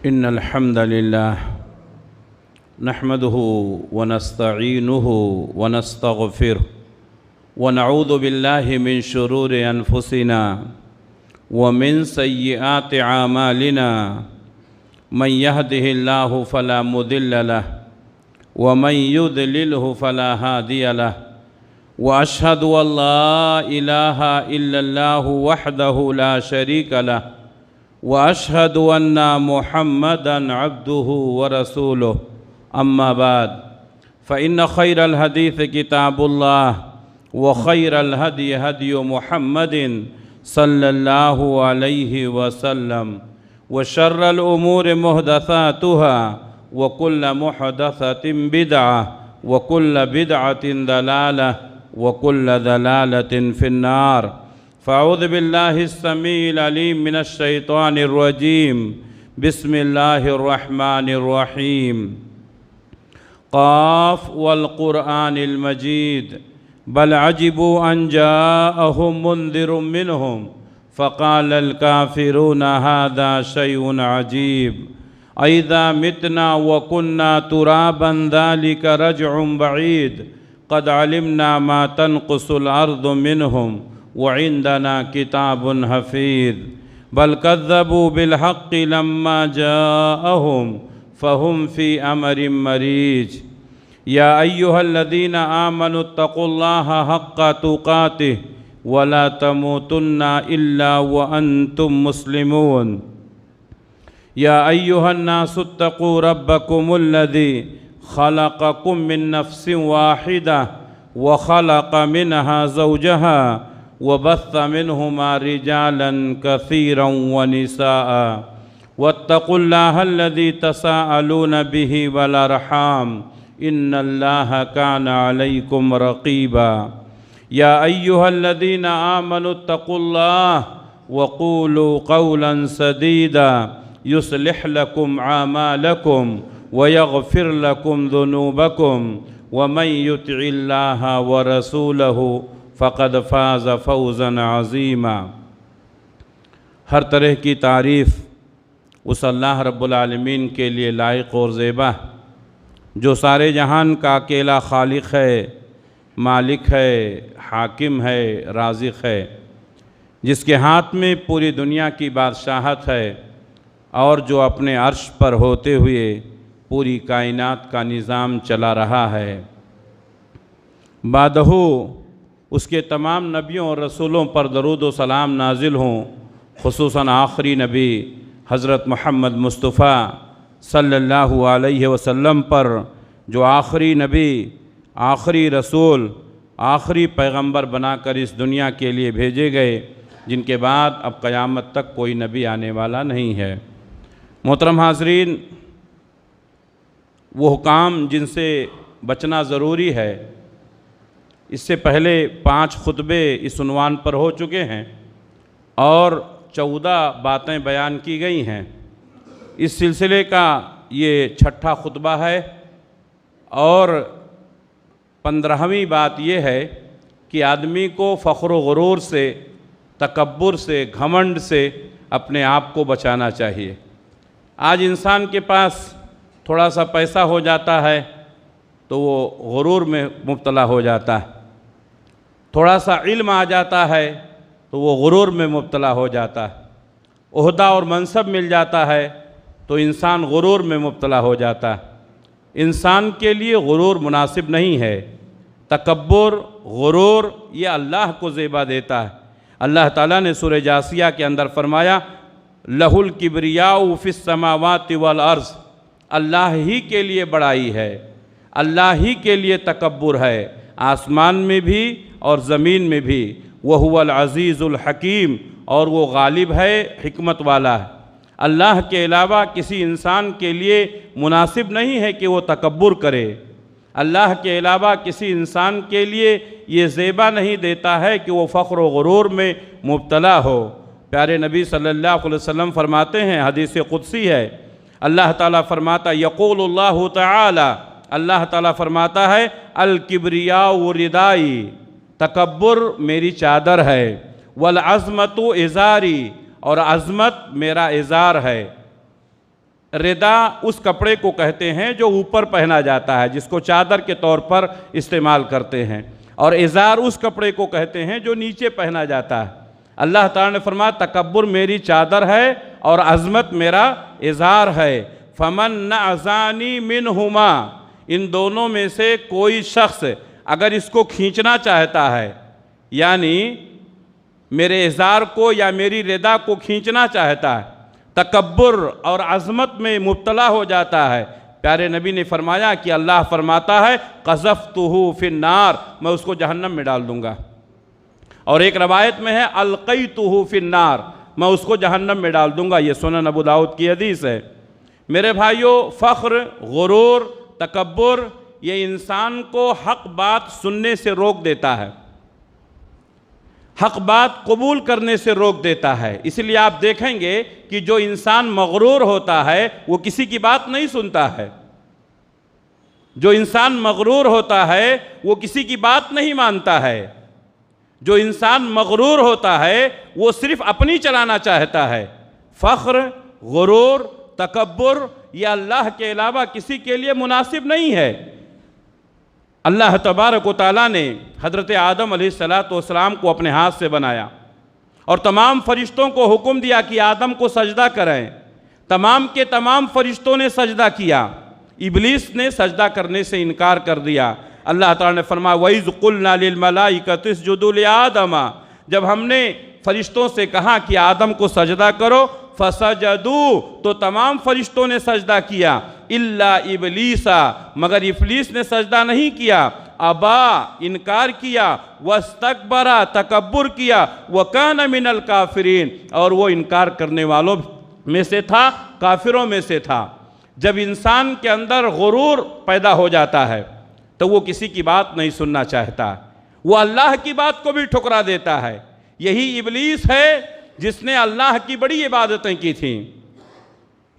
إن الحمد لله نحمده ونستعينه ونستغفره ونعوذ بالله من شرور أنفسنا ومن سيئات أعمالنا من يهده الله فلا مضل له ومن يضلله فلا هادي له وأشهد أن لا إله إلا الله وحده لا شريك له وأشهد أن محمدًا عبده ورسوله أما بعد فإن خير الحديث كتاب الله وخير الهدي هدي محمد صلى الله عليه وسلم وشر الأمور محدثاتها وكل محدثة بدعة وكل بدعة ضلالة وكل ضلالة في النار فأعوذ بالله السميع العليم من الشيطان الرجيم بسم الله الرحمن الرحيم قاف والقرآن المجيد بل عجبوا أن جاءهم منذر منهم فقال الكافرون هذا شيء عجيب أئذا متنا وكنا ترابا ذلك رجع بعيد قد علمنا ما تنقص الأرض منهم وعندنا كتاب حفيظ بل كذبوا بالحق لما جاءهم فهم في أمر مريج يا أيها الذين آمنوا اتقوا الله حق تقاته ولا تموتن إلا وأنتم مسلمون يا أيها الناس اتقوا ربكم الذي خلقكم من نفس واحدة وخلق منها زوجها وبث منهما رجالا كثيرا ونساء واتقوا الله الذي تساءلون به والأرحام إن الله كان عليكم رقيبا يا أيها الذين آمنوا اتقوا الله وقولوا قولا سديدا يصلح لكم أعمالكم ويغفر لكم ذنوبكم ومن يطع الله ورسوله فقد فاز فوزا عظیما۔ ہر طرح کی تعریف اس اللہ رب العالمین کے لیے لائق اور زیبا جو سارے جہان کا اکیلا خالق ہے، مالک ہے، حاکم ہے، رازق ہے، جس کے ہاتھ میں پوری دنیا کی بادشاہت ہے اور جو اپنے عرش پر ہوتے ہوئے پوری کائنات کا نظام چلا رہا ہے۔ بعدہ اس کے تمام نبیوں اور رسولوں پر درود و سلام نازل ہوں، خصوصاً آخری نبی حضرت محمد مصطفیٰ صلی اللہ علیہ وسلم پر، جو آخری نبی، آخری رسول، آخری پیغمبر بنا کر اس دنیا کے لیے بھیجے گئے، جن کے بعد اب قیامت تک کوئی نبی آنے والا نہیں ہے۔ محترم حاضرین، وہ حکام جن سے بچنا ضروری ہے، اس سے پہلے 5 خطبے اس عنوان پر ہو چکے ہیں اور 14 باتیں بیان کی گئی ہیں۔ اس سلسلے کا یہ 6واں خطبہ ہے اور 15ویں بات یہ ہے کہ آدمی کو فخر و غرور سے، تکبر سے، گھمنڈ سے اپنے آپ کو بچانا چاہیے۔ آج انسان کے پاس تھوڑا سا پیسہ ہو جاتا ہے تو وہ غرور میں مبتلا ہو جاتا ہے، تھوڑا سا علم آ جاتا ہے تو وہ غرور میں مبتلا ہو جاتا ہے، عہدہ اور منصب مل جاتا ہے تو انسان غرور میں مبتلا ہو جاتا ہے۔ انسان کے لیے غرور مناسب نہیں ہے۔ تکبر، غرور یہ اللہ کو زیبا دیتا ہے۔ اللہ تعالیٰ نے سورہ جاثیہ کے اندر فرمایا لَهُ الْكِبْرِيَاءُ فِي السَّمَاوَاتِ وَالْأَرْضِ، اللہ ہی کے لیے بڑائی ہے، اللہ ہی کے لیے تکبر ہے، آسمان میں بھی اور زمین میں بھی۔ وَهُوَ الْعَزِيزُ الْحَكِيمُ، اور وہ غالب ہے، حکمت والا ہے۔ اللہ کے علاوہ کسی انسان کے لیے مناسب نہیں ہے کہ وہ تکبر کرے۔ اللہ کے علاوہ کسی انسان کے لیے یہ زیبا نہیں دیتا ہے کہ وہ فخر و غرور میں مبتلا ہو۔ پیارے نبی صلی اللہ علیہ وسلم فرماتے ہیں، حدیث قدسی ہے، اللہ تعالیٰ فرماتا یقول اللہ تعالی، اللہ تعالیٰ فرماتا ہے الکبریاء ردائی، تکبر میری چادر ہے، والعظمت ازاری، اور عظمت میرا ازار ہے۔ ردا اس کپڑے کو کہتے ہیں جو اوپر پہنا جاتا ہے، جس کو چادر کے طور پر استعمال کرتے ہیں، اور ازار اس کپڑے کو کہتے ہیں جو نیچے پہنا جاتا ہے۔ اللہ تعالیٰ نے فرمایا تکبر میری چادر ہے اور عظمت میرا ازار ہے۔ فمن نعزانی منہما، ان دونوں میں سے کوئی شخص اگر اس کو کھینچنا چاہتا ہے، یعنی میرے ازار کو یا میری ردا کو کھینچنا چاہتا ہے، تکبر اور عظمت میں مبتلا ہو جاتا ہے، پیارے نبی نے فرمایا کہ اللہ فرماتا ہے قذفتہ فی النار، میں اس کو جہنم میں ڈال دوں گا۔ اور ایک روایت میں ہے القیتہ فی النار، میں اس کو جہنم میں ڈال دوں گا۔ یہ سنن ابو داؤد کی حدیث ہے۔ میرے بھائیو، فخر، غرور، تکبر یہ انسان کو حق بات سننے سے روک دیتا ہے، حق بات قبول کرنے سے روک دیتا ہے۔ اس لیے آپ دیکھیں گے کہ جو انسان مغرور ہوتا ہے وہ کسی کی بات نہیں سنتا ہے، جو انسان مغرور ہوتا ہے وہ کسی کی بات نہیں مانتا ہے، جو انسان مغرور ہوتا ہے وہ صرف اپنی چلانا چاہتا ہے۔ فخر، غرور، تکبر یہ اللہ کے علاوہ کسی کے لیے مناسب نہیں ہے۔ اللہ تبارک و تعالیٰ نے حضرت آدم علیہ السلام کو اپنے ہاتھ سے بنایا اور تمام فرشتوں کو حکم دیا کہ آدم کو سجدہ کریں۔ تمام کے تمام فرشتوں نے سجدہ کیا، ابلیس نے سجدہ کرنے سے انکار کر دیا۔ اللہ تعالیٰ نے فرمایا وَإِذْ قُلْنَا لِلْمَلَائِكَةِ اسْجُدُوا لِآدَمَ، جب ہم نے فرشتوں سے کہا کہ آدم کو سجدہ کرو، فَسَجَدُوا، تو تمام فرشتوں نے سجدہ کیا، إِلَّا إِبْلِيسَ، مگر ابلیس نے سجدہ نہیں کیا، ابا، انکار کیا، وَاسْتَكْبَرَ، تکبر کیا، وَكَانَ مِنَ الْكَافِرِينَ، اور وہ انکار کرنے والوں میں سے تھا، کافروں میں سے تھا۔ جب انسان کے اندر غرور پیدا ہو جاتا ہے تو وہ کسی کی بات نہیں سننا چاہتا، وہ اللہ کی بات کو بھی ٹھکرا دیتا ہے۔ یہی ابلیس ہے جس نے اللہ کی بڑی عبادتیں کی تھیں،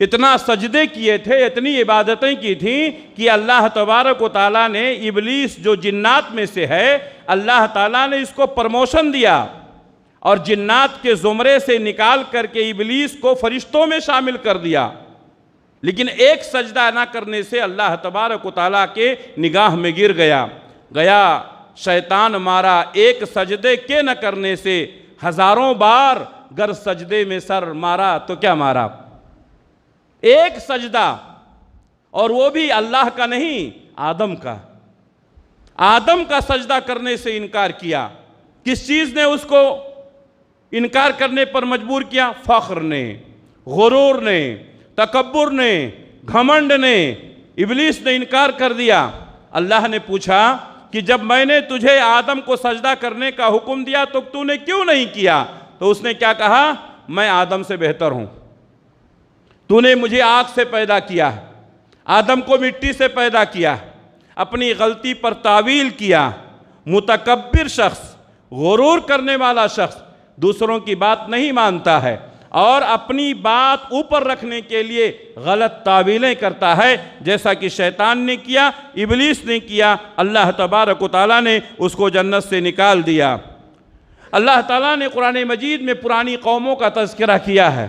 اتنا سجدے کیے تھے، اتنی عبادتیں کی تھیں کہ اللہ تبارک و تعالیٰ نے ابلیس جو جنات میں سے ہے، اللہ تعالیٰ نے اس کو پرموشن دیا اور جنات کے زمرے سے نکال کر کے ابلیس کو فرشتوں میں شامل کر دیا۔ لیکن ایک سجدہ نہ کرنے سے اللہ تبارک و تعالیٰ کے نگاہ میں گر گیا شیطان مارا ایک سجدے کے نہ کرنے سے، ہزاروں بار گر سجدے میں سر مارا تو کیا مارا، ایک سجدہ، اور وہ بھی اللہ کا نہیں، آدم کا سجدہ کرنے سے انکار کیا۔ کس چیز نے اس کو انکار کرنے پر مجبور کیا؟ فخر نے، غرور نے، تکبر نے، گھمنڈ نے، ابلیس نے انکار کر دیا۔ اللہ نے پوچھا کہ جب میں نے تجھے آدم کو سجدہ کرنے کا حکم دیا تو تو نے کیوں نہیں کیا؟ تو اس نے کیا کہا؟ میں آدم سے بہتر ہوں، تو نے مجھے آگ سے پیدا کیا، آدم کو مٹی سے پیدا کیا، اپنی غلطی پر تاویل کیا۔ متکبر شخص، غرور کرنے والا شخص دوسروں کی بات نہیں مانتا ہے اور اپنی بات اوپر رکھنے کے لیے غلط تعویلیں کرتا ہے، جیسا کہ شیطان نے کیا، ابلیس نے کیا۔ اللہ تبارک و تعالیٰ نے اس کو جنت سے نکال دیا۔ اللہ تعالیٰ نے قرآن مجید میں پرانی قوموں کا تذکرہ کیا ہے۔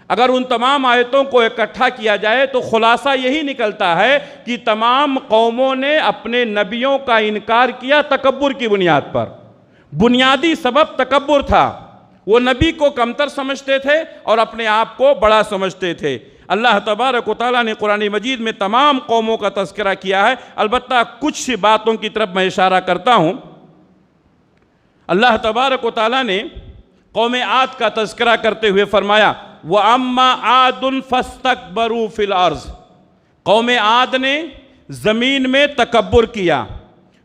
اگر ان تمام آیتوں کو اکٹھا کیا جائے تو خلاصہ یہی نکلتا ہے کہ تمام قوموں نے اپنے نبیوں کا انکار کیا تکبر کی بنیاد پر۔ بنیادی سبب تکبر تھا، وہ نبی کو کمتر سمجھتے تھے اور اپنے آپ کو بڑا سمجھتے تھے۔ اللہ تبارک و تعالیٰ نے قرآن مجید میں تمام قوموں کا تذکرہ کیا ہے، البتہ کچھ باتوں کی طرف میں اشارہ کرتا ہوں۔ اللہ تبارک و تعالیٰ نے قوم عاد کا تذکرہ کرتے ہوئے فرمایا وَأَمَّا عَادٌ فَاسْتَكْبَرُوا فِي الْأَرْضِ، قوم عاد نے زمین میں تکبر کیا،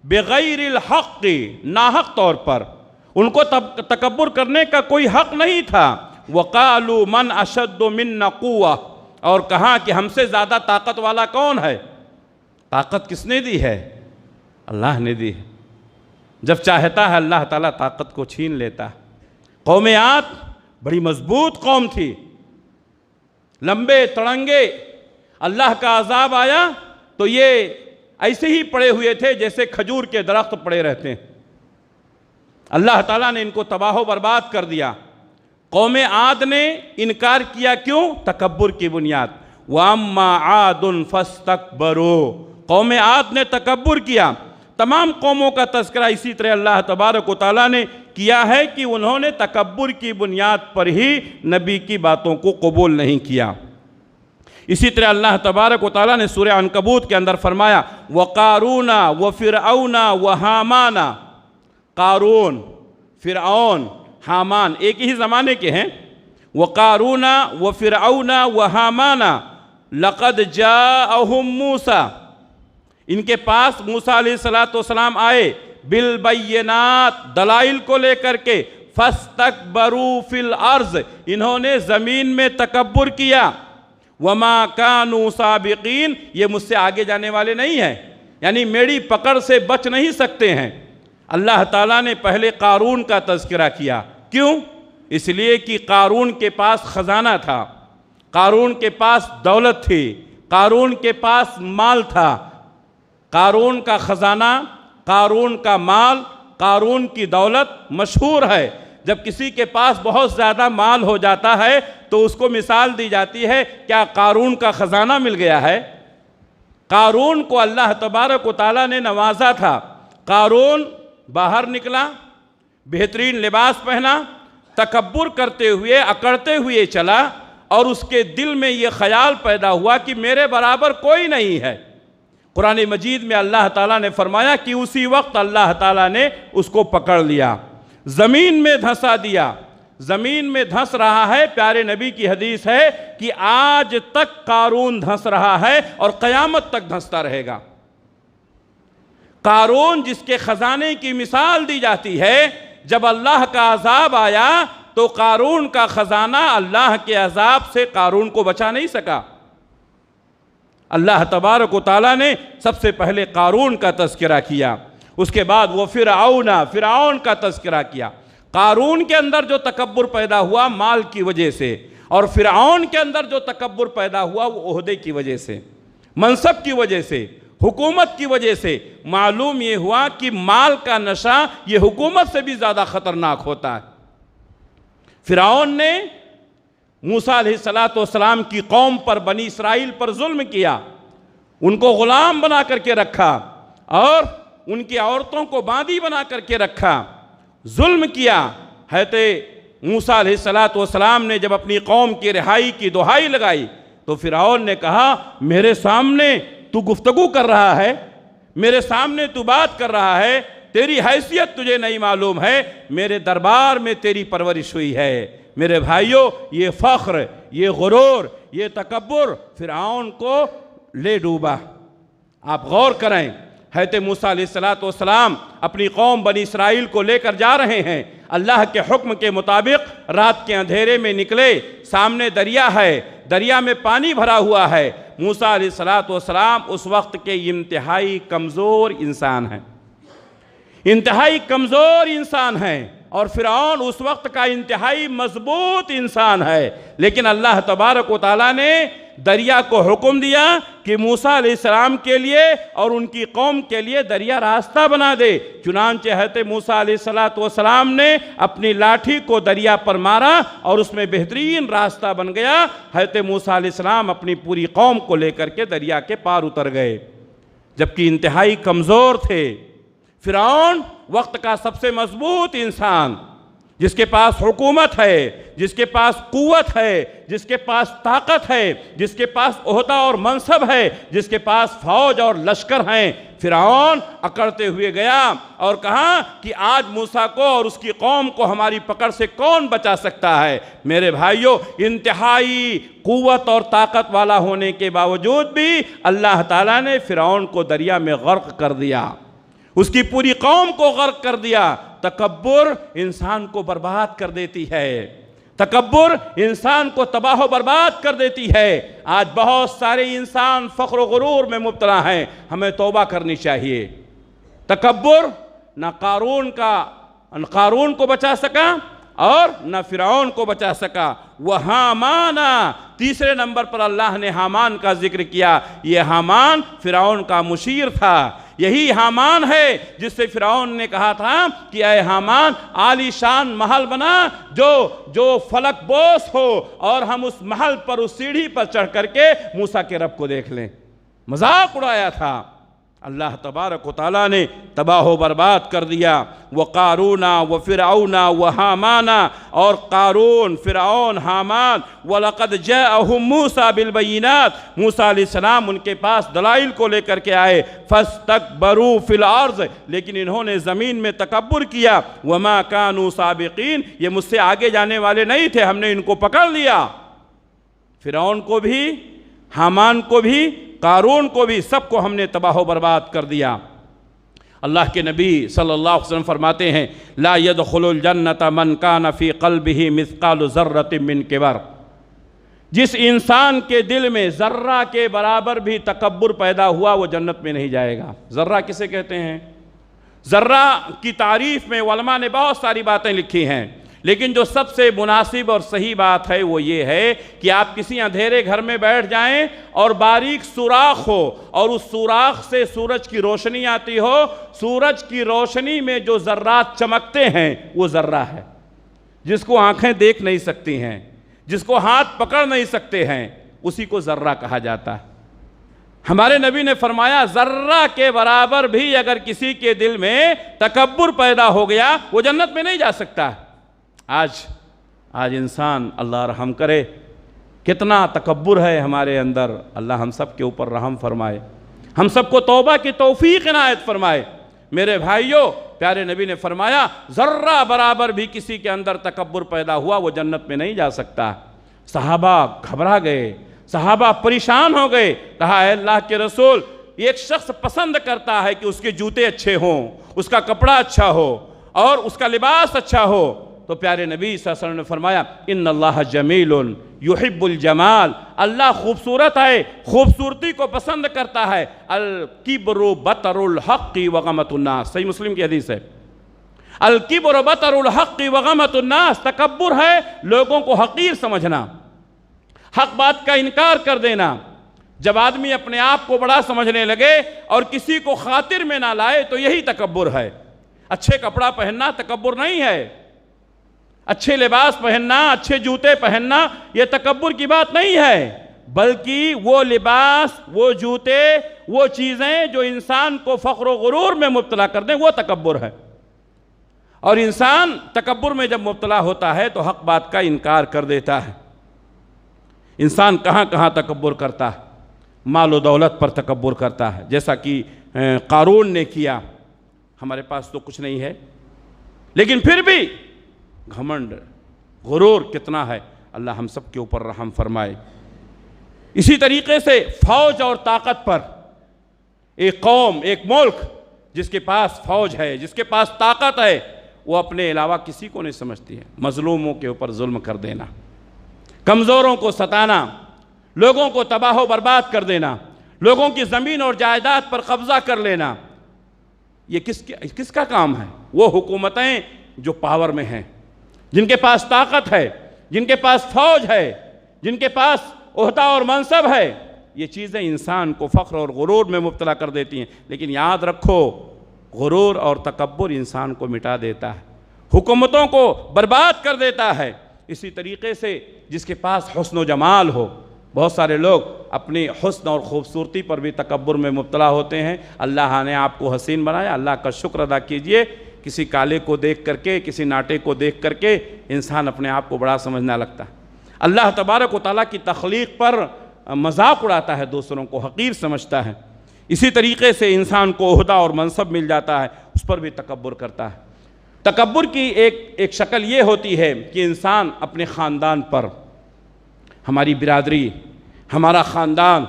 بغیر الحق، ناحق طور پر، ان کو تکبر کرنے کا کوئی حق نہیں تھا۔ وَقَالُوا مَنْ أَشَدُّ مِنَّا قُوَّةً، اور کہا کہ ہم سے زیادہ طاقت والا کون ہے؟ طاقت کس نے دی ہے؟ اللہ نے دی ہے۔ جب چاہتا ہے اللہ تعالیٰ طاقت کو چھین لیتا ہے۔ قوم عاد بڑی مضبوط قوم تھی، لمبے تڑنگے، اللہ کا عذاب آیا تو یہ ایسے ہی پڑے ہوئے تھے جیسے کھجور کے درخت پڑے رہتے ہیں۔ اللہ تعالیٰ نے ان کو تباہ و برباد کر دیا۔ قوم عاد نے انکار کیا، کیوں؟ تکبر کی بنیاد۔ وَأَمَّا عَادٌ فَاسْتَكْبَرُوا، قوم عاد نے تکبر کیا۔ تمام قوموں کا تذکرہ اسی طرح اللہ تبارک و تعالیٰ نے کیا ہے کہ انہوں نے تکبر کی بنیاد پر ہی نبی کی باتوں کو قبول نہیں کیا۔ اسی طرح اللہ تبارک و تعالیٰ نے سورہ عنکبوت کے اندر فرمایا وَقَارُونَ وَفِرْعَوْنَ وَحَامَانَ، قارون، فرعون، حامان ایک ہی زمانے کے ہیں۔ وَقَارُونَ وَفِرْعَوْنَ وَحَامَانَ لَقَدْ جَاءَهُمْ مُوسَىٰ، ان کے پاس موسیٰ علیہ السلام آئے بالبینات، دلائل کو لے کر کے، فَاسْتَكْبَرُوا فِي الْأَرْضِ، انہوں نے زمین میں تکبر کیا، وَمَا كَانُوا سَابِقِينَ، یہ مجھ سے آگے جانے والے نہیں ہیں، یعنی میری پکڑ سے بچ نہیں سکتے ہیں۔ اللہ تعالیٰ نے پہلے قارون کا تذکرہ کیا، کیوں؟ اس لیے کہ قارون کے پاس خزانہ تھا، قارون کے پاس دولت تھی، قارون کے پاس مال تھا۔ قارون کا خزانہ، قارون کا مال، قارون کی دولت مشہور ہے۔ جب کسی کے پاس بہت زیادہ مال ہو جاتا ہے تو اس کو مثال دی جاتی ہے، کیا قارون کا خزانہ مل گیا ہے؟ قارون کو اللہ تبارک و تعالیٰ نے نوازا تھا۔ قارون باہر نکلا، بہترین لباس پہنا، تکبر کرتے ہوئے، اکڑتے ہوئے چلا، اور اس کے دل میں یہ خیال پیدا ہوا کہ میرے برابر کوئی نہیں ہے۔ قرآن مجید میں اللہ تعالیٰ نے فرمایا کہ اسی وقت اللہ تعالیٰ نے اس کو پکڑ لیا، زمین میں دھنسا دیا۔ زمین میں دھنس رہا ہے، پیارے نبی کی حدیث ہے کہ آج تک قارون دھنس رہا ہے اور قیامت تک دھنستا رہے گا۔ قارون جس کے خزانے کی مثال دی جاتی ہے، جب اللہ کا عذاب آیا تو قارون کا خزانہ اللہ کے عذاب سے قارون کو بچا نہیں سکا۔ اللہ تبارک و تعالیٰ نے سب سے پہلے قارون کا تذکرہ کیا، اس کے بعد وہ فرعون کا تذکرہ کیا۔ قارون کے اندر جو تکبر پیدا ہوا مال کی وجہ سے، اور فرعون کے اندر جو تکبر پیدا ہوا وہ عہدے کی وجہ سے، منصب کی وجہ سے، حکومت کی وجہ سے۔ معلوم یہ ہوا کہ مال کا نشہ یہ حکومت سے بھی زیادہ خطرناک ہوتا ہے۔ فرعون نے موسیٰ علیہ السلام کی قوم پر، بنی اسرائیل پر ظلم کیا، ان کو غلام بنا کر کے رکھا اور ان کی عورتوں کو باندی بنا کر کے رکھا، ظلم کیا۔ حضرت موسیٰ علیہ السلام نے جب اپنی قوم کی رہائی کی دہائی لگائی تو فرعون نے کہا میرے سامنے تو گفتگو کر رہا ہے، میرے سامنے تو بات کر رہا ہے، تیری حیثیت تجھے نہیں معلوم ہے، میرے دربار میں تیری پرورش ہوئی ہے۔ میرے بھائیوں، یہ فخر، یہ غرور، یہ تکبر فرعون کو لے ڈوبا۔ آپ غور کریں، حضرت موسیٰ علیہ السلام اپنی قوم بنی اسرائیل کو لے کر جا رہے ہیں، اللہ کے حکم کے مطابق رات کے اندھیرے میں نکلے، سامنے دریا ہے، دریا میں پانی بھرا ہوا ہے۔ موسیٰ علیہ السلام اس وقت کے انتہائی کمزور انسان ہیں، انتہائی کمزور انسان ہیں، اور فرعون اس وقت کا انتہائی مضبوط انسان ہے۔ لیکن اللہ تبارک و تعالیٰ نے دریا کو حکم دیا کہ موسیٰ علیہ السلام کے لیے اور ان کی قوم کے لیے دریا راستہ بنا دے۔ چنانچہ حضرت موسیٰ علیہ السلام نے اپنی لاٹھی کو دریا پر مارا اور اس میں بہترین راستہ بن گیا۔ حضرت موسیٰ علیہ السلام اپنی پوری قوم کو لے کر کے دریا کے پار اتر گئے، جبکہ انتہائی کمزور تھے۔ فرعون وقت کا سب سے مضبوط انسان، جس کے پاس حکومت ہے، جس کے پاس قوت ہے، جس کے پاس طاقت ہے، جس کے پاس عہدہ اور منصب ہے، جس کے پاس فوج اور لشکر ہیں، فرعون اکڑتے ہوئے گیا اور کہا کہ آج موسیٰ کو اور اس کی قوم کو ہماری پکڑ سے کون بچا سکتا ہے؟ میرے بھائیوں، انتہائی قوت اور طاقت والا ہونے کے باوجود بھی اللہ تعالیٰ نے فرعون کو دریا میں غرق کر دیا، اس کی پوری قوم کو غرق کر دیا۔ تکبر انسان کو برباد کر دیتی ہے، تکبر انسان کو تباہ و برباد کر دیتی ہے۔ آج بہت سارے انسان فخر و غرور میں مبتلا ہیں، ہمیں توبہ کرنی چاہیے۔ تکبر نہ قارون کو بچا سکا اور نہ فرعون کو بچا سکا۔ وحامانا، تیسرے نمبر پر اللہ نے حامان کا ذکر کیا۔ یہ حامان فرعون کا مشیر تھا، یہی حامان ہے جس سے فرعون نے کہا تھا کہ اے حامان عالی شان محل بنا جو فلک بوس ہو، اور ہم اس محل پر اس سیڑھی پر چڑھ کر کے موسیٰ کے رب کو دیکھ لیں۔ مذاق اڑایا تھا، اللہ تبارک و تعالیٰ نے تباہ و برباد کر دیا۔ وقارون وفرعون وحامان، اور قارون، فرعون، حامان، وَلَقَدْ جَاءَهُمْ مُوسَى بِالْبَيِّنَاتِ، موسیٰ علیہ السلام ان کے پاس دلائل کو لے کر کے آئے۔ فَاسْتَكْبَرُوا فِي الْأَرْضِ، لیکن انہوں نے زمین میں تکبر کیا۔ وَمَا كَانُوا سَابِقِينَ، یہ مجھ سے آگے جانے والے نہیں تھے، ہم نے ان کو پکڑ لیا۔ فرعون کو بھی، حامان کو بھی، قارون کو بھی، سب کو ہم نے تباہ و برباد کر دیا۔ اللہ کے نبی صلی اللہ علیہ وسلم فرماتے ہیں لا يدخل الجنة من كان في قلبه مثقال ذرة من کبر، جس انسان کے دل میں ذرہ کے برابر بھی تکبر پیدا ہوا وہ جنت میں نہیں جائے گا۔ ذرہ کسے کہتے ہیں؟ ذرہ کی تعریف میں علماء نے بہت ساری باتیں لکھی ہیں، لیکن جو سب سے مناسب اور صحیح بات ہے وہ یہ ہے کہ آپ کسی اندھیرے گھر میں بیٹھ جائیں اور باریک سوراخ ہو، اور اس سوراخ سے سورج کی روشنی آتی ہو، سورج کی روشنی میں جو ذرات چمکتے ہیں وہ ذرہ ہے، جس کو آنکھیں دیکھ نہیں سکتی ہیں، جس کو ہاتھ پکڑ نہیں سکتے ہیں، اسی کو ذرہ کہا جاتا ہے۔ ہمارے نبی نے فرمایا ذرہ کے برابر بھی اگر کسی کے دل میں تکبر پیدا ہو گیا وہ جنت میں نہیں جا سکتا۔ آج انسان، اللہ رحم کرے، کتنا تکبر ہے ہمارے اندر، اللہ ہم سب کے اوپر رحم فرمائے، ہم سب کو توبہ کی توفیق عنایت فرمائے۔ میرے بھائیوں، پیارے نبی نے فرمایا ذرہ برابر بھی کسی کے اندر تکبر پیدا ہوا وہ جنت میں نہیں جا سکتا۔ صحابہ گھبرا گئے، صحابہ پریشان ہو گئے، کہا اے اللہ کے رسول، ایک شخص پسند کرتا ہے کہ اس کے جوتے اچھے ہوں، اس کا کپڑا اچھا ہو اور اس کا لباس اچھا ہو، تو پیارے نبی صلی اللہ علیہ وسلم نے فرمایا ان اللہ جمیل یحب الجمال، اللہ خوبصورت ہے، خوبصورتی کو پسند کرتا ہے۔ الکبر بطر الحق وغمط الناس، صحیح مسلم کی حدیث ہے۔ الکبر بطر الحق وغمط الناس، تکبر ہے لوگوں کو حقیر سمجھنا، حق بات کا انکار کر دینا۔ جب آدمی اپنے آپ کو بڑا سمجھنے لگے اور کسی کو خاطر میں نہ لائے تو یہی تکبر ہے۔ اچھے کپڑا پہننا تکبر نہیں ہے، اچھے لباس پہننا، اچھے جوتے پہننا یہ تکبر کی بات نہیں ہے، بلکہ وہ لباس، وہ جوتے، وہ چیزیں جو انسان کو فخر و غرور میں مبتلا کر دیں وہ تکبر ہے۔ اور انسان تکبر میں جب مبتلا ہوتا ہے تو حق بات کا انکار کر دیتا ہے۔ انسان کہاں کہاں تکبر کرتا ہے، مال و دولت پر تکبر کرتا ہے، جیسا کہ قارون نے کیا۔ ہمارے پاس تو کچھ نہیں ہے لیکن پھر بھی گھمنڈ، غرور کتنا ہے، اللہ ہم سب کے اوپر رحم فرمائے۔ اسی طریقے سے فوج اور طاقت پر، ایک قوم، ایک ملک جس کے پاس فوج ہے، جس کے پاس طاقت ہے، وہ اپنے علاوہ کسی کو نہیں سمجھتی ہے۔ مظلوموں کے اوپر ظلم کر دینا، کمزوروں کو ستانا، لوگوں کو تباہ و برباد کر دینا، لوگوں کی زمین اور جائیداد پر قبضہ کر لینا، یہ کس کا کام ہے؟ وہ حکومتیں جو پاور میں ہیں، جن کے پاس طاقت ہے، جن کے پاس فوج ہے، جن کے پاس عہدہ اور منصب ہے، یہ چیزیں انسان کو فخر اور غرور میں مبتلا کر دیتی ہیں۔ لیکن یاد رکھو، غرور اور تکبر انسان کو مٹا دیتا ہے، حکومتوں کو برباد کر دیتا ہے۔ اسی طریقے سے جس کے پاس حسن و جمال ہو، بہت سارے لوگ اپنی حسن اور خوبصورتی پر بھی تکبر میں مبتلا ہوتے ہیں۔ اللہ نے آپ کو حسین بنایا، اللہ کا شکر ادا کیجئے۔ کسی کالے کو دیکھ کر کے، کسی ناٹے کو دیکھ کر کے انسان اپنے آپ کو بڑا سمجھنا لگتا ہے۔ اللہ تبارک و تعالیٰ کی تخلیق پر مذاق اڑاتا ہے، دوسروں کو حقیر سمجھتا ہے۔ اسی طریقے سے انسان کو عہدہ اور منصب مل جاتا ہے، اس پر بھی تکبر کرتا ہے۔ تکبر کی ایک شکل یہ ہوتی ہے کہ انسان اپنے خاندان پر، ہماری برادری، ہمارا خاندان،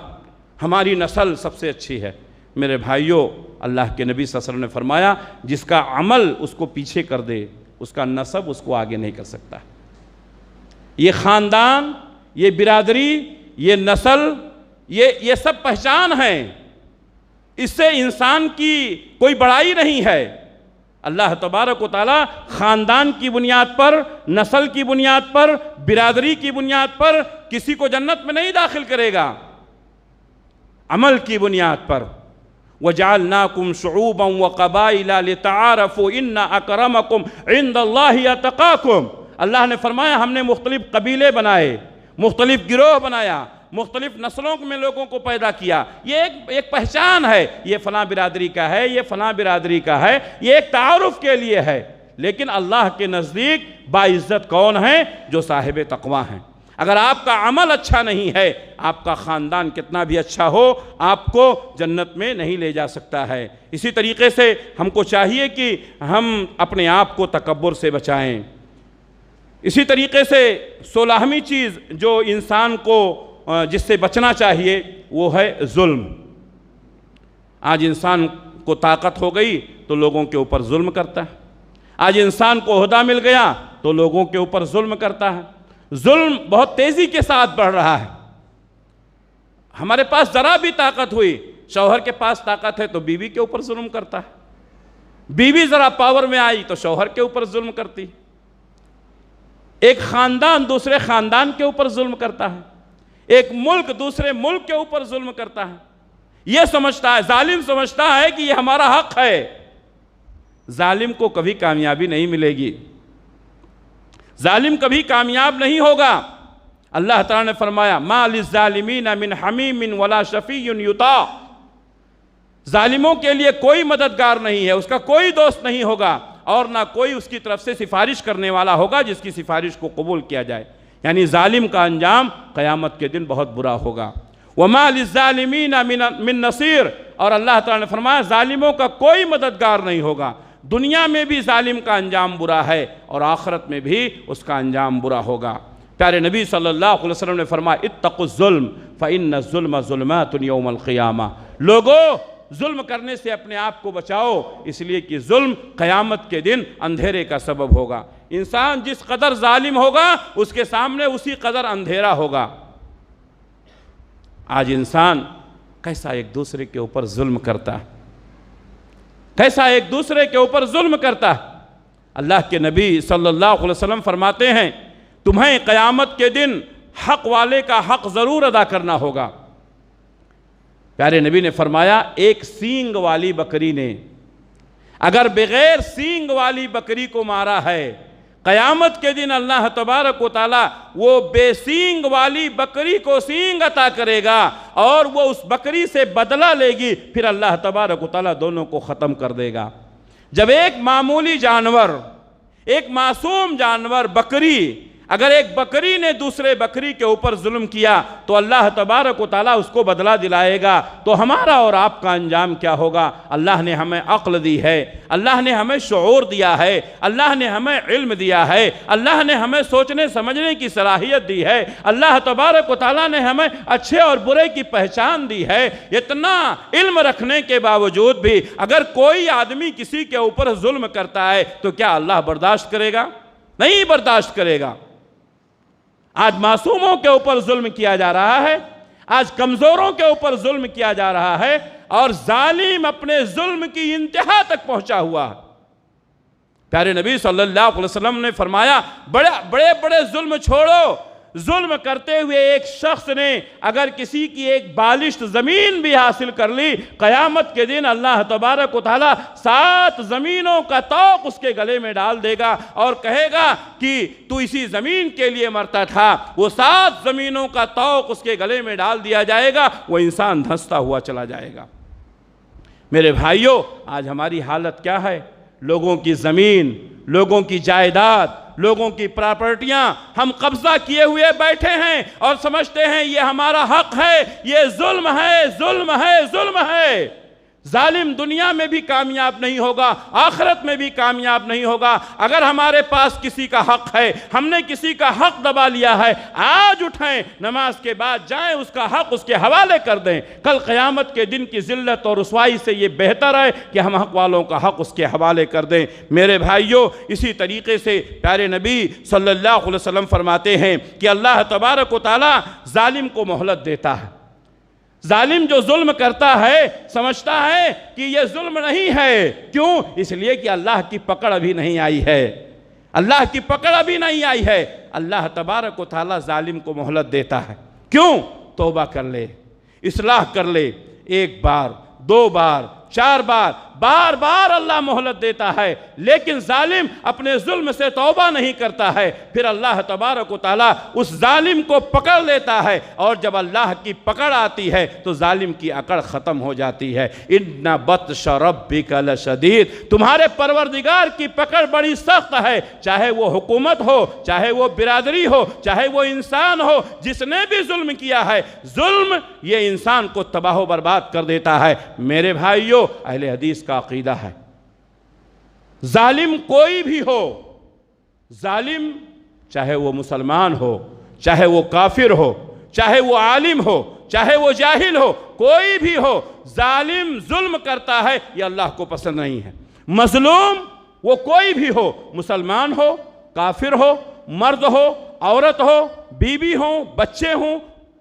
ہماری نسل سب سے اچھی ہے۔ میرے بھائیوں، اللہ کے نبی صلی اللہ علیہ وسلم نے فرمایا جس کا عمل اس کو پیچھے کر دے، اس کا نسب اس کو آگے نہیں کر سکتا۔ یہ خاندان، یہ برادری، یہ نسل، یہ سب پہچان ہیں، اس سے انسان کی کوئی بڑائی نہیں ہے۔ اللہ تبارک و تعالیٰ خاندان کی بنیاد پر، نسل کی بنیاد پر، برادری کی بنیاد پر کسی کو جنت میں نہیں داخل کرے گا، عمل کی بنیاد پر۔ وَجَعَلْنَاكُمْ شُعُوبًا وَقَبَائِلَ لِتَعَارَفُوا إِنَّ أَكْرَمَكُمْ عِنْدَ اللَّهِ أَتْقَاكُمْ۔ اللہ نے فرمایا ہم نے مختلف قبیلے بنائے، مختلف گروہ بنایا، مختلف نسلوں میں لوگوں کو پیدا کیا۔ یہ ایک پہچان ہے، یہ فلاں برادری کا ہے، یہ فلاں برادری کا ہے، یہ ایک تعارف کے لیے ہے۔ لیکن اللہ کے نزدیک باعزت کون ہے؟ جو صاحب تقویٰ ہیں۔ اگر آپ کا عمل اچھا نہیں ہے، آپ کا خاندان کتنا بھی اچھا ہو، آپ کو جنت میں نہیں لے جا سکتا ہے۔ اسی طریقے سے ہم کو چاہیے کہ ہم اپنے آپ کو تکبر سے بچائیں۔ اسی طریقے سے 16ویں چیز جو انسان کو جس سے بچنا چاہیے وہ ہے ظلم۔ آج انسان کو طاقت ہو گئی تو لوگوں کے اوپر ظلم کرتا ہے، آج انسان کو عہدہ مل گیا تو لوگوں کے اوپر ظلم کرتا ہے۔ ظلم بہت تیزی کے ساتھ بڑھ رہا ہے۔ ہمارے پاس ذرا بھی طاقت ہوئی، شوہر کے پاس طاقت ہے تو بیوی کے اوپر ظلم کرتا ہے، بیوی ذرا پاور میں آئی تو شوہر کے اوپر ظلم کرتی، ایک خاندان دوسرے خاندان کے اوپر ظلم کرتا ہے، ایک ملک دوسرے ملک کے اوپر ظلم کرتا ہے۔ یہ سمجھتا ہے، ظالم سمجھتا ہے کہ یہ ہمارا حق ہے۔ ظالم کو کبھی کامیابی نہیں ملے گی، ظالم کبھی کامیاب نہیں ہوگا۔ اللہ تعالیٰ نے فرمایا مَا لِلظَّالِمِينَ مِنْ حَمِيمٍ وَلَا شَفِيٌّ يُطَاعُ۔ ظالموں کے لیے کوئی مددگار نہیں ہے، اس کا کوئی دوست نہیں ہوگا، اور نہ کوئی اس کی طرف سے سفارش کرنے والا ہوگا جس کی سفارش کو قبول کیا جائے۔ یعنی ظالم کا انجام قیامت کے دن بہت برا ہوگا۔ وَمَا لِلظَّالِمِينَ مِن نَصِيرٍ، اور اللہ تعالیٰ نے فرمایا ظالموں کا کوئی مددگار نہیں ہوگا۔ دنیا میں بھی ظالم کا انجام برا ہے اور آخرت میں بھی اس کا انجام برا ہوگا۔ پیارے نبی صلی اللہ علیہ وسلم نے فرمایا اتقوا الظلم فإن الظلم ظلمات یوم القیامہ۔ لوگو ظلم کرنے سے اپنے آپ کو بچاؤ، اس لیے کہ ظلم قیامت کے دن اندھیرے کا سبب ہوگا۔ انسان جس قدر ظالم ہوگا اس کے سامنے اسی قدر اندھیرا ہوگا۔ آج انسان کیسا ایک دوسرے کے اوپر ظلم کرتا ہے، کیسا ایک دوسرے کے اوپر ظلم کرتا ہے۔ اللہ کے نبی صلی اللہ علیہ وسلم فرماتے ہیں تمہیں قیامت کے دن حق والے کا حق ضرور ادا کرنا ہوگا۔ پیارے نبی نے فرمایا ایک سینگ والی بکری نے اگر بغیر سینگ والی بکری کو مارا ہے، قیامت کے دن اللہ تبارک و تعالیٰ وہ بے سینگ والی بکری کو سینگ عطا کرے گا اور وہ اس بکری سے بدلہ لے گی، پھر اللہ تبارک و تعالیٰ دونوں کو ختم کر دے گا۔ جب ایک معمولی جانور، ایک معصوم جانور بکری، اگر ایک بکری نے دوسرے بکری کے اوپر ظلم کیا تو اللہ تبارک و تعالیٰ اس کو بدلہ دلائے گا، تو ہمارا اور آپ کا انجام کیا ہوگا؟ اللہ نے ہمیں عقل دی ہے، اللہ نے ہمیں شعور دیا ہے، اللہ نے ہمیں علم دیا ہے، اللہ نے ہمیں سوچنے سمجھنے کی صلاحیت دی ہے، اللہ تبارک و تعالیٰ نے ہمیں اچھے اور برے کی پہچان دی ہے۔ اتنا علم رکھنے کے باوجود بھی اگر کوئی آدمی کسی کے اوپر ظلم کرتا ہے تو کیا اللہ برداشت کرے گا؟ نہیں برداشت کرے گا۔ آج معصوموں کے اوپر ظلم کیا جا رہا ہے، آج کمزوروں کے اوپر ظلم کیا جا رہا ہے، اور ظالم اپنے ظلم کی انتہا تک پہنچا ہوا۔ پیارے نبی صلی اللہ علیہ وسلم نے فرمایا بڑے بڑے ظلم چھوڑو، ظلم کرتے ہوئے ایک شخص نے اگر کسی کی ایک بالشت زمین بھی حاصل کر لی، قیامت کے دن اللہ تبارک و تعالیٰ 7 زمینوں کا طوق اس کے گلے میں ڈال دے گا اور کہے گا کہ تو اسی زمین کے لیے مرتا تھا۔ وہ 7 زمینوں کا طوق اس کے گلے میں ڈال دیا جائے گا، وہ انسان دھنستا ہوا چلا جائے گا۔ میرے بھائیوں، آج ہماری حالت کیا ہے؟ لوگوں کی زمین، لوگوں کی جائیداد، لوگوں کی پراپرٹیاں ہم قبضہ کیے ہوئے بیٹھے ہیں اور سمجھتے ہیں یہ ہمارا حق ہے، یہ ظلم ہے، ظلم ہے، ظلم ہے۔ ظالم دنیا میں بھی کامیاب نہیں ہوگا، آخرت میں بھی کامیاب نہیں ہوگا۔ اگر ہمارے پاس کسی کا حق ہے، ہم نے کسی کا حق دبا لیا ہے، آج اٹھیں، نماز کے بعد جائیں، اس کا حق اس کے حوالے کر دیں۔ کل قیامت کے دن کی ذلت اور رسوائی سے یہ بہتر ہے کہ ہم حق والوں کا حق اس کے حوالے کر دیں۔ میرے بھائیوں، اسی طریقے سے پیارے نبی صلی اللہ علیہ وسلم فرماتے ہیں کہ اللہ تبارک و تعالیٰ ظالم کو مہلت دیتا ہے، ظالم جو ظلم کرتا ہے سمجھتا ہے کہ یہ ظلم نہیں ہے، کیوں؟ اس لیے کہ اللہ کی پکڑ ابھی نہیں آئی ہے، اللہ کی پکڑ ابھی نہیں آئی ہے۔ اللہ تبارک و تعالیٰ ظالم کو مہلت دیتا ہے، کیوں؟ توبہ کر لے، اصلاح کر لے، ایک بار، دو بار، چار بار، بار بار اللہ مہلت دیتا ہے، لیکن ظالم اپنے ظلم سے توبہ نہیں کرتا ہے، پھر اللہ تبارک و تعالیٰ اس ظالم کو پکڑ لیتا ہے، اور جب اللہ کی پکڑ آتی ہے تو ظالم کی اکڑ ختم ہو جاتی ہے۔ اِنَّ بَطْشَ رَبِّكَ لَشَدِيدٌ، تمہارے پروردگار کی پکڑ بڑی سخت ہے، چاہے وہ حکومت ہو، چاہے وہ برادری ہو، چاہے وہ انسان ہو، جس نے بھی ظلم کیا ہے، ظلم یہ انسان کو تباہ و برباد کر دیتا ہے۔ میرے بھائیو، اہل حدیث کا عقیدہ ہے، ظالم کوئی بھی ہو، ظالم چاہے وہ مسلمان ہو، چاہے وہ کافر ہو، چاہے وہ عالم ہو، چاہے وہ جاہل ہو، کوئی بھی ہو، ظالم ظلم کرتا ہے، یہ اللہ کو پسند نہیں ہے۔ مظلوم وہ کوئی بھی ہو، مسلمان ہو، کافر ہو، مرد ہو، عورت ہو، بیوی ہو، بچے ہوں،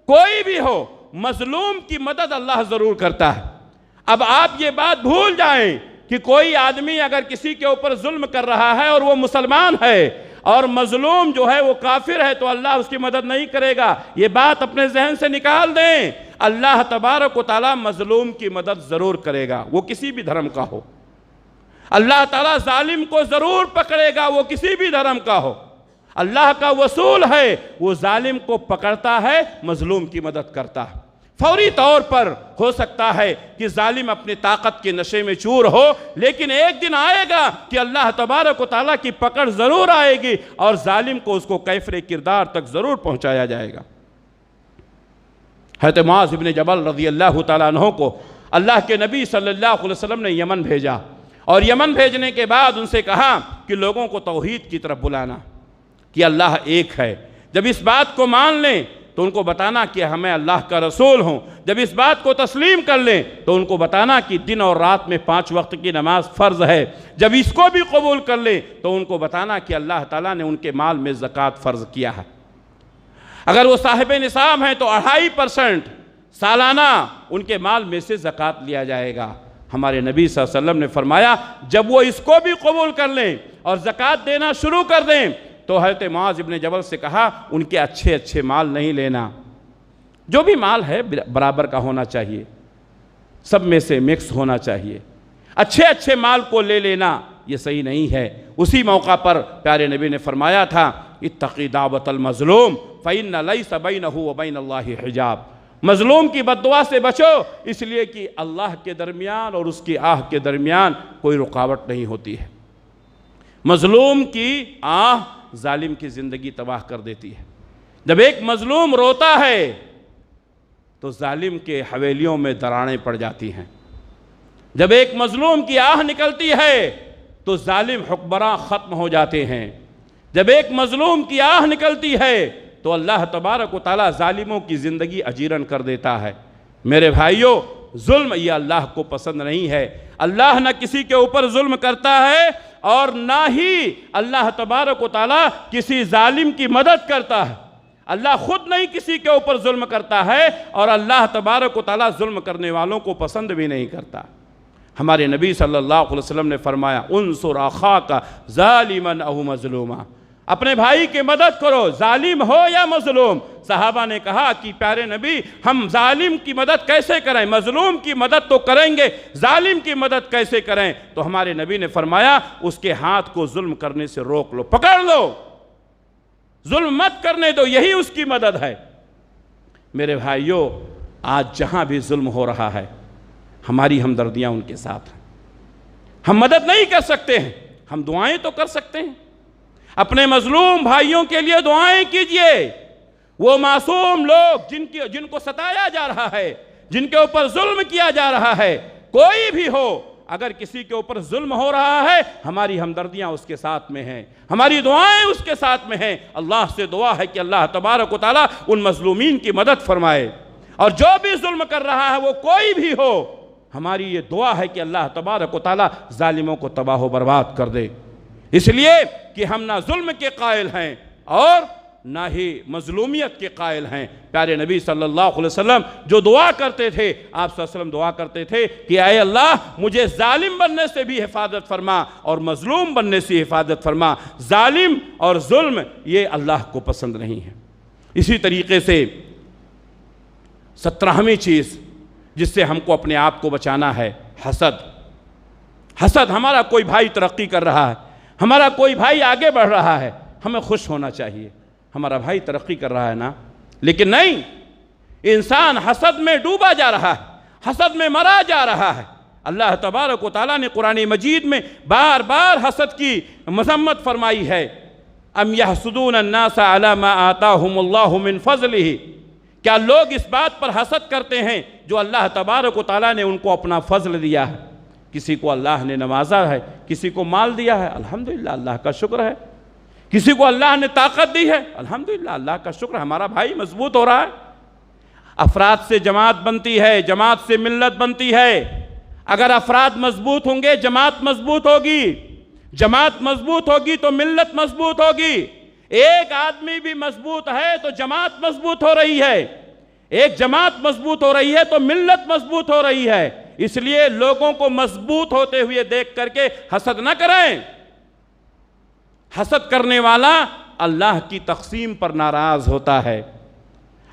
کوئی بھی ہو، مظلوم کی مدد اللہ ضرور کرتا ہے۔ اب آپ یہ بات بھول جائیں کہ کوئی آدمی اگر کسی کے اوپر ظلم کر رہا ہے اور وہ مسلمان ہے اور مظلوم جو ہے وہ کافر ہے تو اللہ اس کی مدد نہیں کرے گا، یہ بات اپنے ذہن سے نکال دیں۔ اللہ تبارک و تعالیٰ مظلوم کی مدد ضرور کرے گا، وہ کسی بھی دھرم کا ہو۔ اللہ تعالیٰ ظالم کو ضرور پکڑے گا، وہ کسی بھی دھرم کا ہو۔ اللہ کا وصول ہے، وہ ظالم کو پکڑتا ہے، مظلوم کی مدد کرتا ہے۔ فوری طور پر ہو سکتا ہے کہ ظالم اپنی طاقت کے نشے میں چور ہو، لیکن ایک دن آئے گا کہ اللہ تبارک و تعالیٰ کی پکڑ ضرور آئے گی اور ظالم کو اس کو کیفر کردار تک ضرور پہنچایا جائے گا۔ حضرت معاذ بن جبل رضی اللہ تعالیٰ عنہ کو اللہ کے نبی صلی اللہ علیہ وسلم نے یمن بھیجا، اور یمن بھیجنے کے بعد ان سے کہا کہ لوگوں کو توحید کی طرف بلانا، کہ اللہ ایک ہے۔ جب اس بات کو مان لیں تو ان کو بتانا کہ ہمیں اللہ کا رسول ہوں۔ جب اس بات کو تسلیم کر لیں تو ان کو بتانا کہ دن اور رات میں 5 وقت کی نماز فرض ہے۔ جب اس کو بھی قبول کر لیں تو ان کو بتانا کہ اللہ تعالیٰ نے ان کے مال میں زکوٰۃ فرض کیا ہے۔ اگر وہ صاحب نصاب ہیں تو 2.5% سالانہ ان کے مال میں سے زکوٰۃ لیا جائے گا۔ ہمارے نبی صلی اللہ علیہ وسلم نے فرمایا جب وہ اس کو بھی قبول کر لیں اور زکوٰۃ دینا شروع کر دیں تو حضرت معاذ بن جبل سے کہا ان کے اچھے مال نہیں لینا، جو بھی مال ہے برابر کا ہونا چاہیے، سب میں سے مکس ہونا چاہیے، اچھے مال کو لے لینا یہ صحیح نہیں ہے۔ اسی موقع پر پیارے نبی نے فرمایا تھا اتقی دعوت المظلوم فإن ليس بينه وبين الله حجاب، مظلوم کی بد دعا سے بچو، اس لیے کہ اللہ کے درمیان اور اس کی آہ کے درمیان کوئی رکاوٹ نہیں ہوتی ہے۔ مظلوم کی آہ ظالم کی زندگی تباہ کر دیتی ہے۔ جب ایک مظلوم روتا ہے تو ظالم کے حویلیوں میں دراڑیں پڑ جاتی ہیں۔ جب ایک مظلوم کی آہ نکلتی ہے تو ظالم حکمراں ختم ہو جاتے ہیں۔ جب ایک مظلوم کی آہ نکلتی ہے تو اللہ تبارک و تعالیٰ ظالموں کی زندگی اجیرن کر دیتا ہے۔ میرے بھائیوں، ظلم یہ اللہ کو پسند نہیں ہے۔ اللہ نہ کسی کے اوپر ظلم کرتا ہے اور نہ ہی اللہ تبارک و تعالیٰ کسی ظالم کی مدد کرتا ہے۔ اللہ خود نہیں کسی کے اوپر ظلم کرتا ہے اور اللہ تبارک و تعالیٰ ظلم کرنے والوں کو پسند بھی نہیں کرتا۔ ہمارے نبی صلی اللہ علیہ وسلم نے فرمایا انصر اخاک ظالما او مظلوما، اپنے بھائی کی مدد کرو ظالم ہو یا مظلوم۔ صحابہ نے کہا کہ پیارے نبی ہم ظالم کی مدد کیسے کریں، مظلوم کی مدد تو کریں گے، ظالم کی مدد کیسے کریں؟ تو ہمارے نبی نے فرمایا اس کے ہاتھ کو ظلم کرنے سے روک لو، پکڑ لو، ظلم مت کرنے دو، یہی اس کی مدد ہے۔ میرے بھائیوں، آج جہاں بھی ظلم ہو رہا ہے ہماری ہمدردیاں ان کے ساتھ ہیں۔ ہم مدد نہیں کر سکتے ہیں، ہم دعائیں تو کر سکتے ہیں۔ اپنے مظلوم بھائیوں کے لیے دعائیں کیجئے۔ وہ معصوم لوگ جن کو ستایا جا رہا ہے، جن کے اوپر ظلم کیا جا رہا ہے، کوئی بھی ہو، اگر کسی کے اوپر ظلم ہو رہا ہے ہماری ہمدردیاں اس کے ساتھ میں ہیں، ہماری دعائیں اس کے ساتھ میں ہیں۔ اللہ سے دعا ہے کہ اللہ تبارک و تعالیٰ ان مظلومین کی مدد فرمائے، اور جو بھی ظلم کر رہا ہے وہ کوئی بھی ہو، ہماری یہ دعا ہے کہ اللہ تبارک و تعالیٰ ظالموں کو تباہ و برباد کر دے۔ اس لیے کہ ہم نہ ظلم کے قائل ہیں اور نہ ہی مظلومیت کے قائل ہیں۔ پیارے نبی صلی اللہ علیہ وسلم جو دعا کرتے تھے، آپ صلی اللہ علیہ وسلم دعا کرتے تھے کہ اے اللہ مجھے ظالم بننے سے بھی حفاظت فرما اور مظلوم بننے سے حفاظت فرما۔ ظالم اور ظلم یہ اللہ کو پسند نہیں ہے۔ اسی طریقے سے 17ویں چیز جس سے ہم کو اپنے آپ کو بچانا ہے، حسد۔ حسد، ہمارا کوئی بھائی ترقی کر رہا ہے، ہمارا کوئی بھائی آگے بڑھ رہا ہے، ہمیں خوش ہونا چاہیے، ہمارا بھائی ترقی کر رہا ہے نا، لیکن نہیں، انسان حسد میں ڈوبا جا رہا ہے، حسد میں مرا جا رہا ہے۔ اللہ تبارک و تعالیٰ نے قرآن مجید میں بار بار حسد کی مذمت فرمائی ہے۔ ام یحسدون الناس علی ما آتاہم اللہ من فضلہ، کیا لوگ اس بات پر حسد کرتے ہیں جو اللہ تبارک و تعالیٰ نے ان کو اپنا فضل دیا ہے؟ کسی کو اللہ نے نوازا ہے، کسی کو مال دیا ہے، الحمدللہ اللہ کا شکر ہے۔ کسی کو اللہ نے طاقت دی ہے، الحمدللہ اللہ کا شکر ہے، ہمارا بھائی مضبوط ہو رہا ہے۔ افراد سے جماعت بنتی ہے، جماعت سے ملت بنتی ہے۔ اگر افراد مضبوط ہوں گے جماعت مضبوط ہوگی، جماعت مضبوط ہوگی تو ملت مضبوط ہوگی۔ ایک آدمی بھی مضبوط ہے تو جماعت مضبوط ہو رہی ہے، ایک جماعت مضبوط ہو رہی ہے تو ملت مضبوط ہو رہی ہے۔ اس لیے لوگوں کو مضبوط ہوتے ہوئے دیکھ کر کے حسد نہ کریں۔ حسد کرنے والا اللہ کی تقسیم پر ناراض ہوتا ہے۔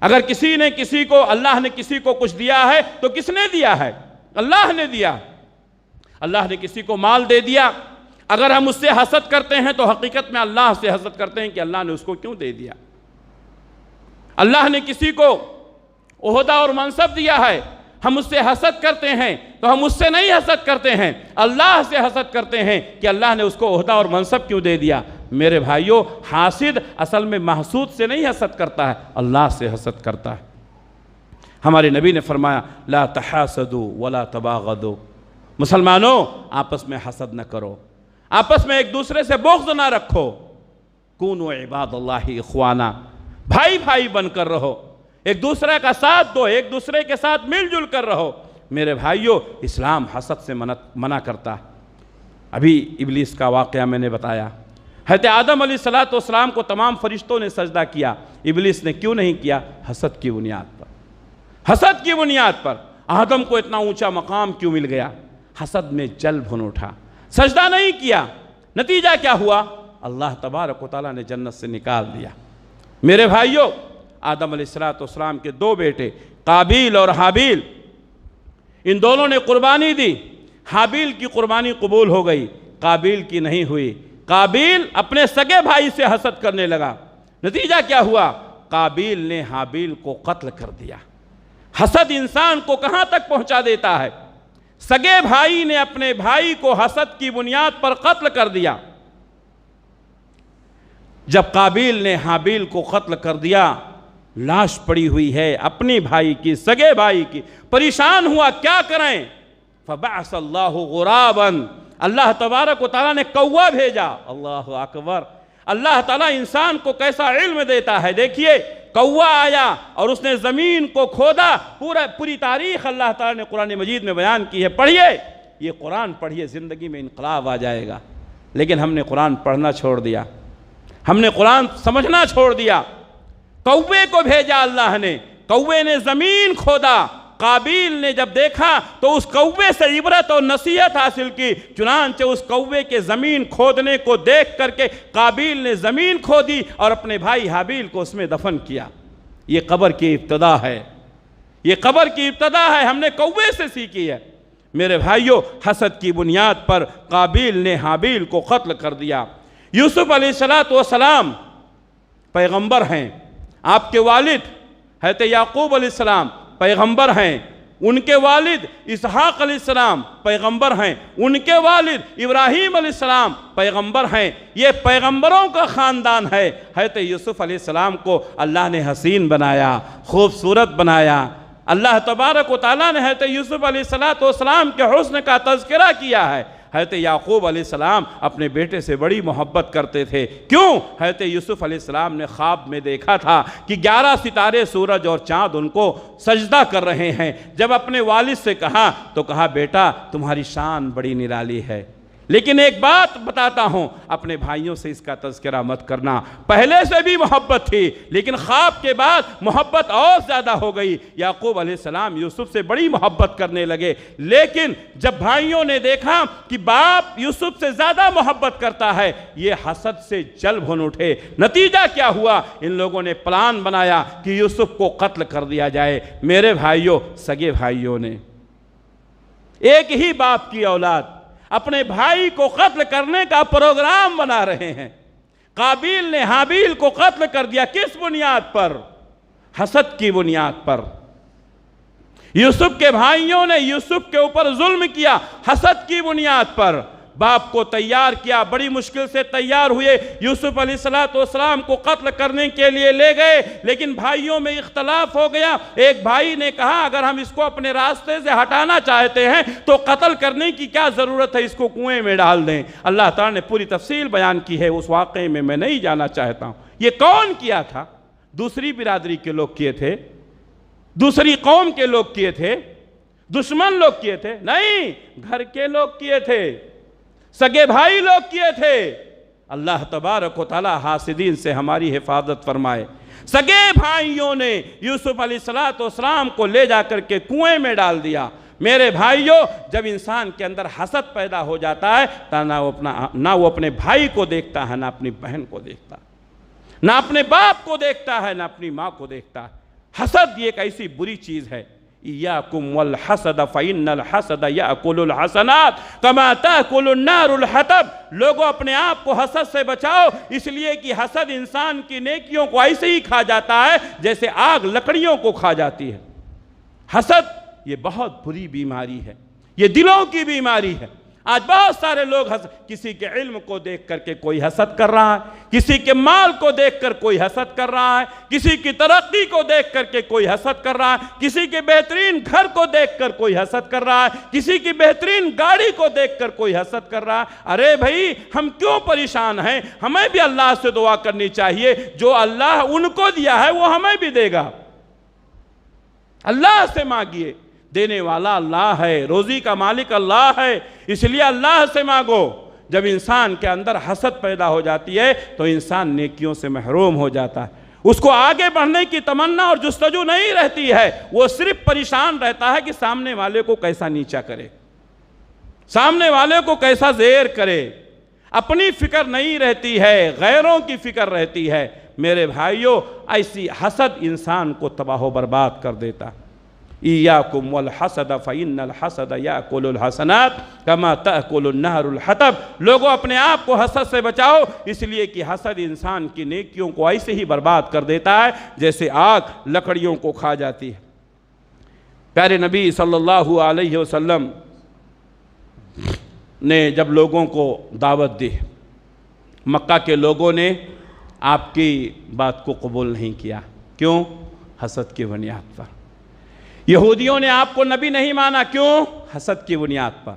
اگر کسی نے کسی کو، اللہ نے کسی کو کچھ دیا ہے تو کس نے دیا ہے؟ اللہ نے دیا۔ اللہ نے کسی کو مال دے دیا، اگر ہم اس سے حسد کرتے ہیں تو حقیقت میں اللہ سے حسد کرتے ہیں کہ اللہ نے اس کو کیوں دے دیا۔ اللہ نے کسی کو عہدہ اور منصب دیا ہے، ہم اس سے حسد کرتے ہیں تو ہم اس سے نہیں حسد کرتے ہیں، اللہ سے حسد کرتے ہیں کہ اللہ نے اس کو عہدہ اور منصب کیوں دے دیا۔ میرے بھائیوں، حاسد اصل میں محسود سے نہیں حسد کرتا ہے، اللہ سے حسد کرتا ہے۔ ہمارے نبی نے فرمایا لا تحاسدوا ولا تباغضوا، مسلمانوں آپس میں حسد نہ کرو، آپس میں ایک دوسرے سے بغض نہ رکھو، کونوا عباد اللہ اخوانا، بھائی بھائی بن کر رہو، ایک دوسرے کا ساتھ دو، ایک دوسرے کے ساتھ مل جل کر رہو۔ میرے بھائیوں، اسلام حسد سے منع کرتا ہے۔ ابھی ابلیس کا واقعہ میں نے بتایا، حضرت آدم علیہ السلام کو تمام فرشتوں نے سجدہ کیا، ابلیس نے کیوں نہیں کیا؟ حسد کی بنیاد پر، حسد کی بنیاد پر۔ آدم کو اتنا اونچا مقام کیوں مل گیا؟ حسد میں جل بھن اٹھا، سجدہ نہیں کیا۔ نتیجہ کیا ہوا؟ اللہ تبارک و تعالیٰ نے جنت سے نکال دیا۔ میرے بھائیوں، آدم علیہ السلام کے دو بیٹے قابیل اور حابیل، ان دونوں نے قربانی دی۔ حابیل کی قربانی قبول ہو گئی، قابیل کی نہیں ہوئی۔ قابیل اپنے سگے بھائی سے حسد کرنے لگا، نتیجہ کیا ہوا؟ قابیل نے حابیل کو قتل کر دیا۔ حسد انسان کو کہاں تک پہنچا دیتا ہے؟ سگے بھائی نے اپنے بھائی کو حسد کی بنیاد پر قتل کر دیا۔ جب قابیل نے حابیل کو قتل کر دیا، لاش پڑی ہوئی ہے اپنی بھائی کی، سگے بھائی کی، پریشان ہوا کیا کریں؟ فبعث اللہ غرابا، اللہ تبارک و تعالیٰ نے کوا بھیجا۔ اللہ اکبر! اللہ تعالیٰ انسان کو کیسا علم دیتا ہے، دیکھیے، کوا آیا اور اس نے زمین کو کھودا۔ پوری تاریخ اللہ تعالیٰ نے قرآن مجید میں بیان کی ہے، پڑھیے، یہ قرآن پڑھیے، زندگی میں انقلاب آ جائے گا۔ لیکن ہم نے قرآن پڑھنا چھوڑ دیا، ہم نے قرآن سمجھنا چھوڑ دیا۔ کوے کو بھیجا اللہ نے، کوے نے زمین کھودا۔ قابیل نے جب دیکھا تو اس کوے سے عبرت اور نصیحت حاصل کی، چنانچہ اس کوے کے زمین کھودنے کو دیکھ کر کے قابیل نے زمین کھودی اور اپنے بھائی حابیل کو اس میں دفن کیا۔ یہ قبر کی ابتدا ہے، یہ قبر کی ابتدا ہے، ہم نے کوے سے سیکھی ہے۔ میرے بھائیوں، حسد کی بنیاد پر قابیل نے حابیل کو قتل کر دیا۔ یوسف علیہ السلام پیغمبر ہیں، آپ کے والد حضرت یعقوب علیہ السلام پیغمبر ہیں، ان کے والد اسحاق علیہ السلام پیغمبر ہیں، ان کے والد ابراہیم علیہ السلام پیغمبر ہیں۔ یہ پیغمبروں کا خاندان ہے۔ حضرت یوسف علیہ السلام کو اللہ نے حسین بنایا، خوبصورت بنایا۔ اللہ تبارک و تعالیٰ نے حضرت یوسف علیہ السلام کے حسن کا تذکرہ کیا ہے۔ حضرت یعقوب علیہ السلام اپنے بیٹے سے بڑی محبت کرتے تھے۔ کیوں؟ حضرت یوسف علیہ السلام نے خواب میں دیکھا تھا کہ 11 ستارے، سورج اور چاند ان کو سجدہ کر رہے ہیں۔ جب اپنے والد سے کہا تو کہا، بیٹا تمہاری شان بڑی نرالی ہے، لیکن ایک بات بتاتا ہوں، اپنے بھائیوں سے اس کا تذکرہ مت کرنا۔ پہلے سے بھی محبت تھی، لیکن خواب کے بعد محبت اور زیادہ ہو گئی۔ یعقوب علیہ السلام یوسف سے بڑی محبت کرنے لگے، لیکن جب بھائیوں نے دیکھا کہ باپ یوسف سے زیادہ محبت کرتا ہے، یہ حسد سے جل بھن اٹھے۔ نتیجہ کیا ہوا؟ ان لوگوں نے پلان بنایا کہ یوسف کو قتل کر دیا جائے۔ میرے بھائیوں، سگے بھائیوں نے، ایک ہی باپ کی اولاد اپنے بھائی کو قتل کرنے کا پروگرام بنا رہے ہیں۔ قابیل نے حابیل کو قتل کر دیا، کس بنیاد پر؟ حسد کی بنیاد پر۔ یوسف کے بھائیوں نے یوسف کے اوپر ظلم کیا، حسد کی بنیاد پر۔ باپ کو تیار کیا، بڑی مشکل سے تیار ہوئے، یوسف علیہ السلام کو قتل کرنے کے لیے لے گئے، لیکن بھائیوں میں اختلاف ہو گیا۔ ایک بھائی نے کہا اگر ہم اس کو اپنے راستے سے ہٹانا چاہتے ہیں تو قتل کرنے کی کیا ضرورت ہے، اس کو کنویں میں ڈال دیں۔ اللہ تعالیٰ نے پوری تفصیل بیان کی ہے، اس واقعے میں نہیں جانا چاہتا ہوں۔ یہ کون کیا تھا؟ دوسری برادری کے لوگ کیے تھے، دوسری قوم کے لوگ کیے تھے، دشمن لوگ کیے تھے؟ نہیں، گھر کے لوگ کیے تھے، سگے بھائی لوگ کیے تھے۔ اللہ تبارک و تعالی حاسدین سے ہماری حفاظت فرمائے۔ سگے بھائیوں نے یوسف علیہ السلام کو لے جا کر کے کنویں میں ڈال دیا۔ میرے بھائیوں، جب انسان کے اندر حسد پیدا ہو جاتا ہے تو نہ وہ اپنے بھائی کو دیکھتا ہے، نہ اپنی بہن کو دیکھتا ہے، نہ اپنے باپ کو دیکھتا ہے، نہ اپنی ماں کو دیکھتا ہے۔ حسد یہ ایک ایسی بری چیز ہے۔ ایاکم والحسد فإن الحسد یأکل الحسنات کما تأکل النار الحطب۔ لوگوں اپنے آپ کو حسد سے بچاؤ، اس لیے کہ حسد انسان کی نیکیوں کو ایسے ہی کھا جاتا ہے جیسے آگ لکڑیوں کو کھا جاتی ہے۔ حسد یہ بہت بری بیماری ہے، یہ دلوں کی بیماری ہے۔ آج بہت سارے لوگ کسی کے علم کو دیکھ کر کے کوئی حسد کر رہا ہے، کسی کے مال کو دیکھ کر کوئی حسد کر رہا ہے، کسی کی ترقی کو دیکھ کر کے کوئی حسد کر رہا ہے، کسی کے بہترین گھر کو دیکھ کر کوئی حسد کر رہا ہے، کسی کی بہترین گاڑی کو دیکھ کر کوئی حسد کر رہا ہے۔ ارے بھائی، ہم کیوں پریشان ہیں؟ ہمیں بھی اللہ سے دعا کرنی چاہیے، جو اللہ ان کو دیا ہے وہ ہمیں بھی دے گا۔ اللہ سے مانگیے، دینے والا اللہ ہے، روزی کا مالک اللہ ہے، اس لیے اللہ سے مانگو۔ جب انسان کے اندر حسد پیدا ہو جاتی ہے تو انسان نیکیوں سے محروم ہو جاتا ہے، اس کو آگے بڑھنے کی تمنا اور جستجو نہیں رہتی ہے، وہ صرف پریشان رہتا ہے کہ سامنے والے کو کیسا نیچا کرے، سامنے والے کو کیسا زیر کرے۔ اپنی فکر نہیں رہتی ہے، غیروں کی فکر رہتی ہے۔ میرے بھائیوں، ایسی حسد انسان کو تباہ و برباد کر دیتا ہے۔ ایاکم والحسد فإن الحسد یأکل الحسنات کما تأکل النار الحطب۔ لوگوں اپنے آپ کو حسد سے بچاؤ، اس لیے کہ حسد انسان کی نیکیوں کو ایسے ہی برباد کر دیتا ہے جیسے آگ لکڑیوں کو کھا جاتی ہے۔ پیارے نبی صلی اللہ علیہ وسلم نے جب لوگوں کو دعوت دی، مکہ کے لوگوں نے آپ کی بات کو قبول نہیں کیا۔ کیوں؟ حسد کی بنیاد پر۔ یہودیوں نے آپ کو نبی نہیں مانا، کیوں؟ حسد کی بنیاد پر۔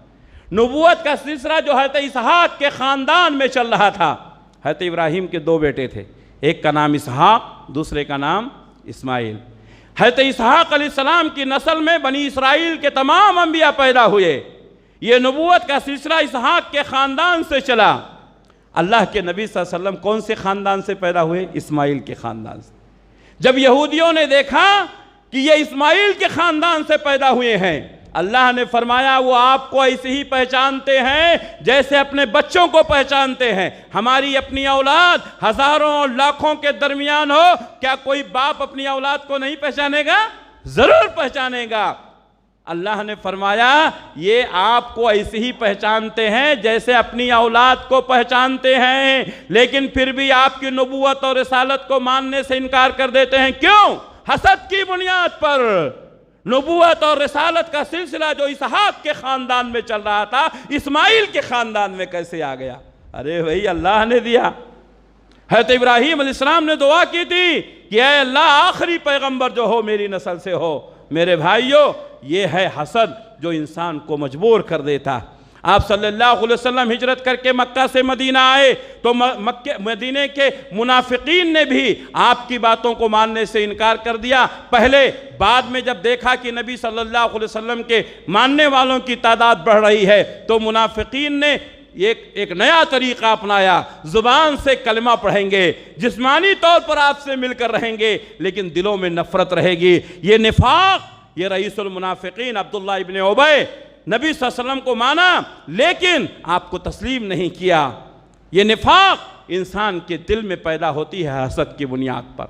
نبوت کا سلسلہ جو حضرت اسحاق کے خاندان میں چل رہا تھا، حضرت ابراہیم کے دو بیٹے تھے، ایک کا نام اسحاق، دوسرے کا نام اسماعیل۔ حضرت اسحاق علیہ السلام کی نسل میں بنی اسرائیل کے تمام انبیاء پیدا ہوئے۔ یہ نبوت کا سلسلہ اسحاق کے خاندان سے چلا۔ اللہ کے نبی صلی اللہ علیہ وسلم کون سے خاندان سے پیدا ہوئے؟ اسماعیل کے خاندان سے۔ جب یہودیوں نے دیکھا کہ یہ اسماعیل کے خاندان سے پیدا ہوئے ہیں، اللہ نے فرمایا وہ آپ کو ایسے ہی پہچانتے ہیں جیسے اپنے بچوں کو پہچانتے ہیں۔ ہماری اپنی اولاد ہزاروں اور لاکھوں کے درمیان ہو، کیا کوئی باپ اپنی اولاد کو نہیں پہچانے گا؟ ضرور پہچانے گا۔ اللہ نے فرمایا یہ آپ کو ایسے ہی پہچانتے ہیں جیسے اپنی اولاد کو پہچانتے ہیں، لیکن پھر بھی آپ کی نبوت اور رسالت کو ماننے سے انکار کر دیتے ہیں۔ کیوں؟ حسد کی بنیاد پر۔ نبوت اور رسالت کا سلسلہ جو اسحاق کے خاندان میں چل رہا تھا، اسماعیل کے خاندان میں کیسے آ گیا؟ ارے بھائی، اللہ نے دیا۔ حضرت ابراہیم علیہ السلام نے دعا کی تھی کہ اے اللہ، آخری پیغمبر جو ہو میری نسل سے ہو۔ میرے بھائیوں، یہ ہے حسد جو انسان کو مجبور کر دیتا۔ آپ صلی اللہ علیہ وسلم ہجرت کر کے مکہ سے مدینہ آئے تو مدینہ کے منافقین نے بھی آپ کی باتوں کو ماننے سے انکار کر دیا۔ پہلے، بعد میں جب دیکھا کہ نبی صلی اللہ علیہ وسلم کے ماننے والوں کی تعداد بڑھ رہی ہے تو منافقین نے ایک نیا طریقہ اپنایا، زبان سے کلمہ پڑھیں گے، جسمانی طور پر آپ سے مل کر رہیں گے، لیکن دلوں میں نفرت رہے گی۔ یہ نفاق، یہ رئیس المنافقین عبداللہ ابن ابی، نبی صلی اللہ علیہ وسلم کو مانا لیکن آپ کو تسلیم نہیں کیا۔ یہ نفاق انسان کے دل میں پیدا ہوتی ہے حسد کی بنیاد پر۔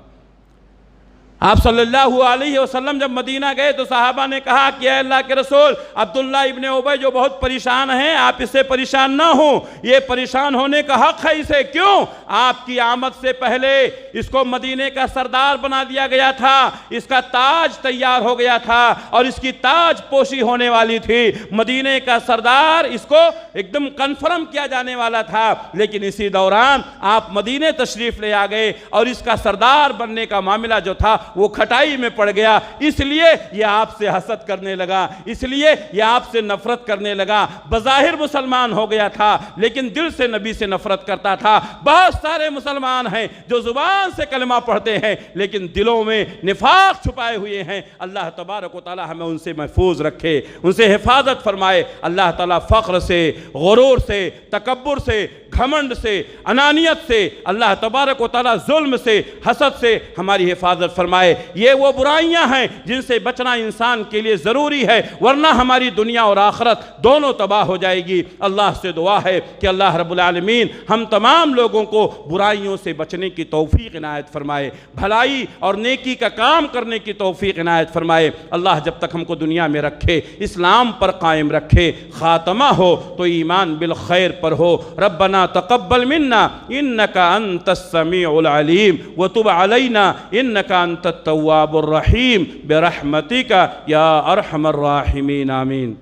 آپ صلی اللہ علیہ وسلم جب مدینہ گئے تو صحابہ نے کہا کہ اے اللہ کے رسول، عبداللہ ابن ابی جو بہت پریشان ہیں، آپ اس سے پریشان نہ ہوں، یہ پریشان ہونے کا حق ہے اسے۔ کیوں؟ آپ کی آمد سے پہلے اس کو مدینے کا سردار بنا دیا گیا تھا، اس کا تاج تیار ہو گیا تھا اور اس کی تاج پوشی ہونے والی تھی، مدینے کا سردار اس کو ایک دم کنفرم کیا جانے والا تھا، لیکن اسی دوران آپ مدینے تشریف لے آ گئے اور اس کا سردار بننے کا معاملہ جو تھا وہ کھٹائی میں پڑ گیا، اس لیے یہ آپ سے حسد کرنے لگا، اس لیے یہ آپ سے نفرت کرنے لگا۔ بظاہر مسلمان ہو گیا تھا لیکن دل سے نبی سے نفرت کرتا تھا۔ بہت سارے مسلمان ہیں جو زبان سے کلمہ پڑھتے ہیں لیکن دلوں میں نفاق چھپائے ہوئے ہیں۔ اللہ تبارک و تعالی ہمیں ان سے محفوظ رکھے، ان سے حفاظت فرمائے۔ اللہ تعالیٰ فخر سے، غرور سے، تکبر سے، گھمنڈ سے، انانیت سے، اللہ تبارک و تعالیٰ ظلم سے، حسد سے ہماری حفاظت فرمائے۔ یہ وہ برائیاں ہیں جن سے بچنا انسان کے لیے ضروری ہے، ورنہ ہماری دنیا اور آخرت دونوں تباہ ہو جائے گی۔ اللہ سے دعا ہے کہ اللہ رب العالمین ہم تمام لوگوں کو برائیوں سے بچنے کی توفیق عنایت فرمائے، بھلائی اور نیکی کا کام کرنے کی توفیق عنایت فرمائے۔ اللہ جب تک ہم کو دنیا میں رکھے، اسلام پر قائم رکھے، خاتمہ ہو تو ایمان بالخیر پر ہو۔ ربنا تقبل منا انك انت السميع العليم وتب علينا انك انت التواب الرحيم برحمتك يا ارحم الراحمين آمين۔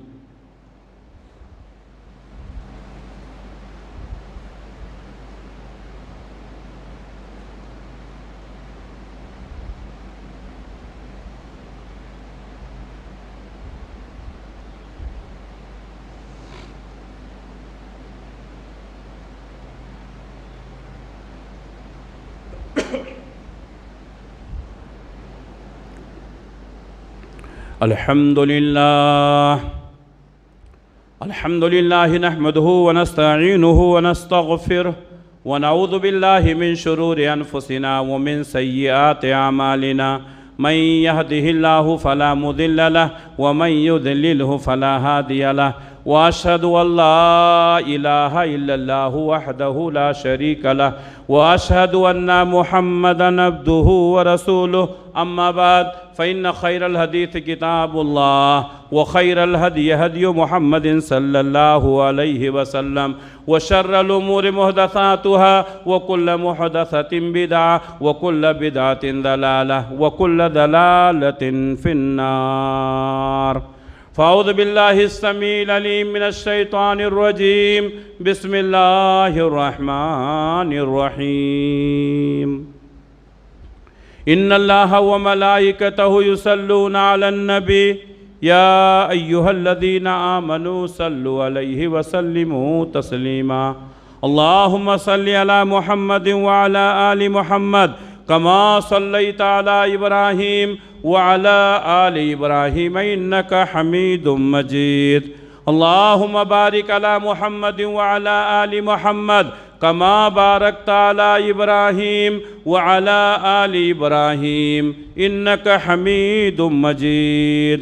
الحمد لله نحمده ونستعينه ونستغفره ونعوذ بالله من شرور أنفسنا ومن سيئات أعمالنا، من يهده الله فلا مضل له ومن يضلله فلا هادي له، وأشهد أن لا إله إلا الله وحده لا شريك له، وأشهد أن محمدًا عبده ورسوله، أما بعد فإن خير الحديث كتاب الله وخير الهدي هدي محمد صلى الله عليه وسلم، وشر الأمور محدثاتها وكل محدثة بدعة وكل بدعة ضلالة وكل ضلالة في النار۔ فأعوذ بالله السميع العليم من الشيطان الرجيم، بسم الله الرحمن الرحيم۔ إن الله وملائكته يصلون على النبي يا أيها الذين آمنوا صلوا عليه وسلموا تسليما۔ اللهم صل على محمد وعلى آل محمد كما صليت على إبراهيم وعلى آل إبراهيم إنك حميد مجيد۔ اللهم بارك على محمد وعلى آل محمد كما باركت على إبراهيم وعلى آل إبراهيم إنك حميد مجيد۔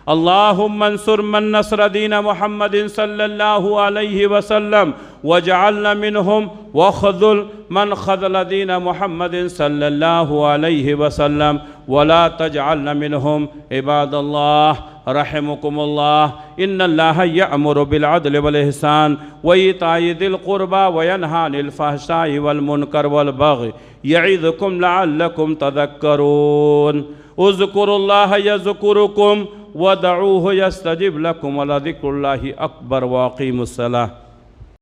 اللهم انصر من نصر دين محمد صلى الله عليه وسلم واجعلنا منهم، وخذل من خذل دين محمد صلى الله عليه وسلم ولا تجعلنا منهم۔ عباد الله رحمكم الله، إن الله يأمر بالعدل والإحسان وإيتاء ذي القربى وينهى عن الفحشاء والمنكر والبغي يعظكم لعلكم تذكرون۔ اذكروا الله يذكركم ودعوه يستجب لكم ولذكر الله أكبر، وأقيموا الصلاة۔